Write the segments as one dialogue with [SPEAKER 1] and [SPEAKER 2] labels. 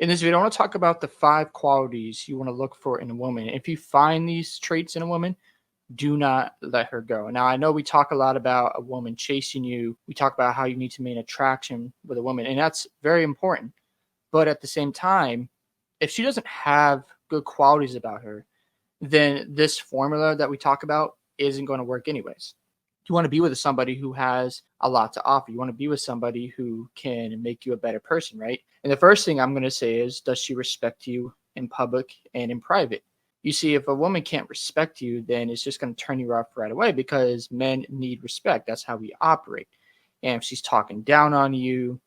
[SPEAKER 1] In this video, I want to talk about the 5 qualities you want to look for in a woman. If you find these traits in a woman, do not let her go. Now, I know we talk a lot about a woman chasing you. We talk about how you need to maintain attraction with a woman, and that's very important. But at the same time, if she doesn't have good qualities about her, then this formula that we talk about isn't going to work anyways. You want to be with somebody who has a lot to offer. You want to be with somebody who can make you a better person, right? And the first thing I'm going to say is, does she respect you in public and in private? You see, if a woman can't respect you, then it's just going to turn you off right away because men need respect. That's how we operate. And if she's talking down on you,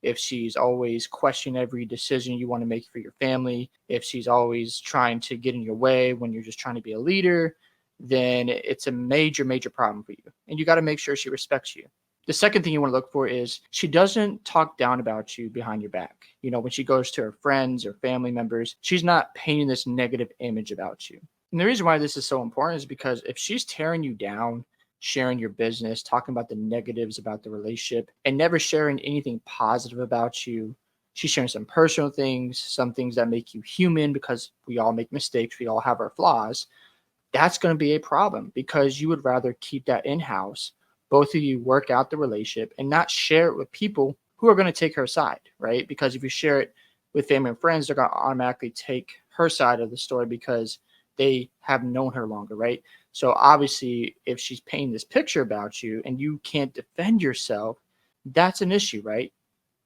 [SPEAKER 1] if she's always questioning every decision you want to make for your family, if she's always trying to get in your way when you're just trying to be a leader, then it's a major, major problem for you. And you got to make sure she respects you. The second thing you want to look for is she doesn't talk down about you behind your back. You know, when she goes to her friends or family members, she's not painting this negative image about you. And the reason why this is so important is because if she's tearing you down, sharing your business, talking about the negatives about the relationship, and never sharing anything positive about you, she's sharing some personal things, some things that make you human because we all make mistakes, we all have our flaws. That's going to be a problem because you would rather keep that in house. Both of you work out the relationship and not share it with people who are going to take her side, right? Because if you share it with family and friends, they're going to automatically take her side of the story because they have known her longer, right? So obviously, if she's painting this picture about you and you can't defend yourself, that's an issue, right?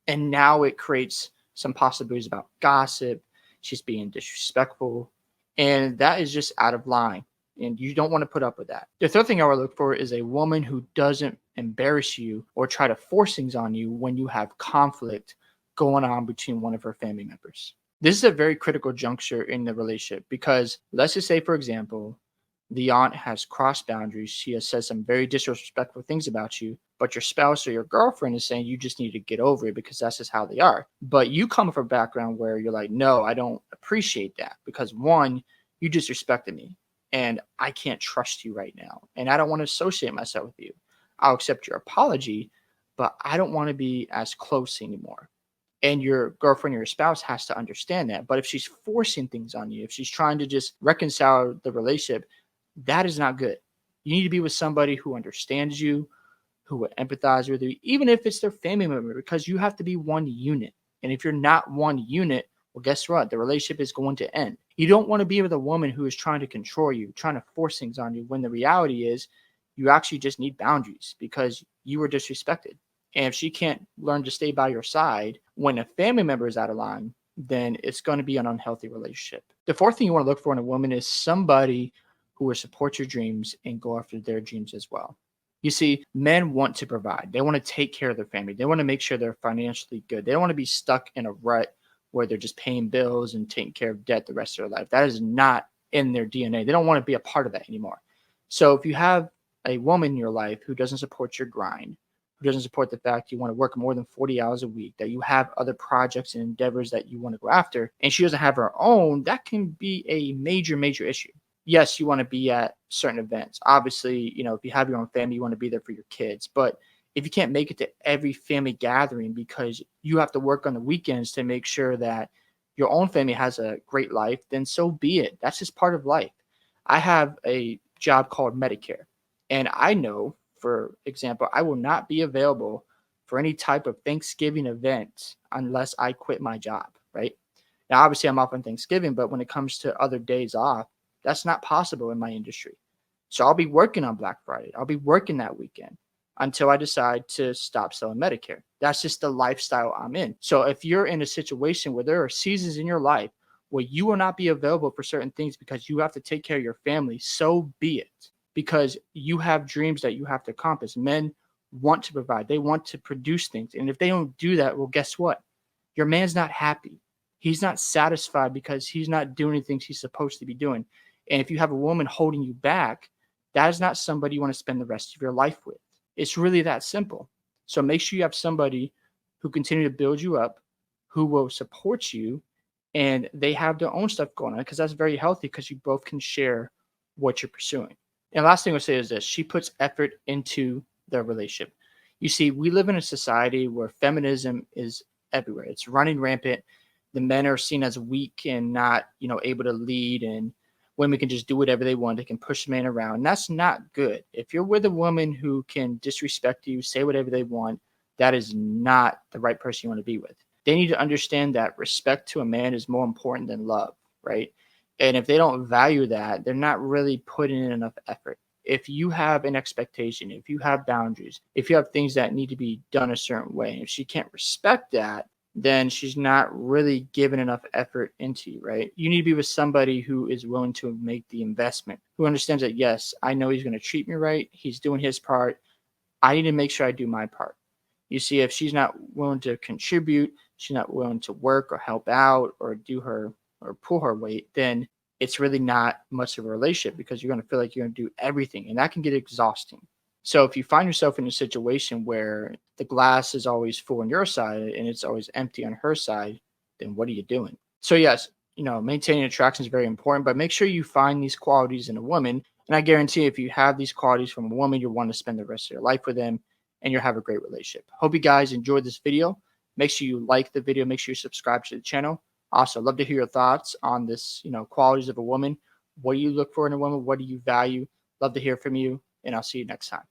[SPEAKER 1] And now it creates some possibilities about gossip. She's being disrespectful, and that is just out of line. And you don't want to put up with that. The third thing I would look for is a woman who doesn't embarrass you or try to force things on you when you have conflict going on between one of her family members. This is a very critical juncture in the relationship because let's just say, for example, the aunt has crossed boundaries. She has said some very disrespectful things about you, but your spouse or your girlfriend is saying you just need to get over it because that's just how they are. But you come from a background where you're like, no, I don't appreciate that because one, you disrespected me and I can't trust you right now. And I don't want to associate myself with you. I'll accept your apology, but I don't want to be as close anymore. And your girlfriend or your spouse has to understand that. But if she's forcing things on you, if she's trying to just reconcile the relationship, that is not good. You need to be with somebody who understands you, who will empathize with you, even if it's their family member, because you have to be one unit. And if you're not one unit, well, guess what? The relationship is going to end. You don't want to be with a woman who is trying to control you, trying to force things on you, when the reality is you actually just need boundaries because you were disrespected. And if she can't learn to stay by your side when a family member is out of line, then it's going to be an unhealthy relationship. The fourth thing you want to look for in a woman is somebody who will support your dreams and go after their dreams as well. You see, men want to provide. They want to take care of their family. They want to make sure they're financially good. They don't want to be stuck in a rut where they're just paying bills and taking care of debt the rest of their life. That is not in their DNA. They don't want to be a part of that anymore. So if you have a woman in your life who doesn't support your grind, who doesn't support the fact you want to work more than 40 hours a week, that you have other projects and endeavors that you want to go after, and she doesn't have her own, that can be a major, major issue. Yes, you want to be at certain events. Obviously, you know, if you have your own family, you want to be there for your kids. But if you can't make it to every family gathering because you have to work on the weekends to make sure that your own family has a great life, then so be it. That's just part of life. I have a job called Medicare, and I know, for example, I will not be available for any type of Thanksgiving event unless I quit my job, right? Now, obviously, I'm off on Thanksgiving, but when it comes to other days off, that's not possible in my industry. So I'll be working on Black Friday. I'll be working that weekend until I decide to stop selling Medicare. That's just the lifestyle I'm in. So if you're in a situation where there are seasons in your life where you will not be available for certain things because you have to take care of your family, so be it. Because you have dreams that you have to accomplish. Men want to provide. They want to produce things. And if they don't do that, well, guess what? Your man's not happy. He's not satisfied because he's not doing the things he's supposed to be doing. And if you have a woman holding you back, that is not somebody you want to spend the rest of your life with. It's really that simple. So make sure you have somebody who continue to build you up, who will support you, and they have their own stuff going on because that's very healthy because you both can share what you're pursuing. And last thing I'll say is this: she puts effort into their relationship. You see, we live in a society where feminism is everywhere. It's running rampant. the men are seen as weak and not, able to lead, and women can just do whatever they want. They can push men around. And that's not good. If you're with a woman who can disrespect you, say whatever they want, that is not the right person you want to be with. They need to understand that respect to a man is more important than love, right? And if they don't value that, they're not really putting in enough effort. If you have an expectation, if you have boundaries, if you have things that need to be done a certain way, and if she can't respect that, then she's not really giving enough effort into you, right? You need to be with somebody who is willing to make the investment, who understands that, yes, I know he's going to treat me right. He's doing his part. I need to make sure I do my part. You see, if she's not willing to contribute, she's not willing to work or help out or do her or pull her weight, then it's really not much of a relationship because you're going to feel like you're going to do everything, and that can get exhausting. So if you find yourself in a situation where the glass is always full on your side and it's always empty on her side, then what are you doing? So yes, maintaining attraction is very important, but make sure you find these qualities in a woman. And I guarantee if you have these qualities from a woman, you'll want to spend the rest of your life with them and you'll have a great relationship. Hope you guys enjoyed this video. Make sure you like the video. Make sure you subscribe to the channel. Also, love to hear your thoughts on this, qualities of a woman. What do you look for in a woman? What do you value? Love to hear from you, and I'll see you next time.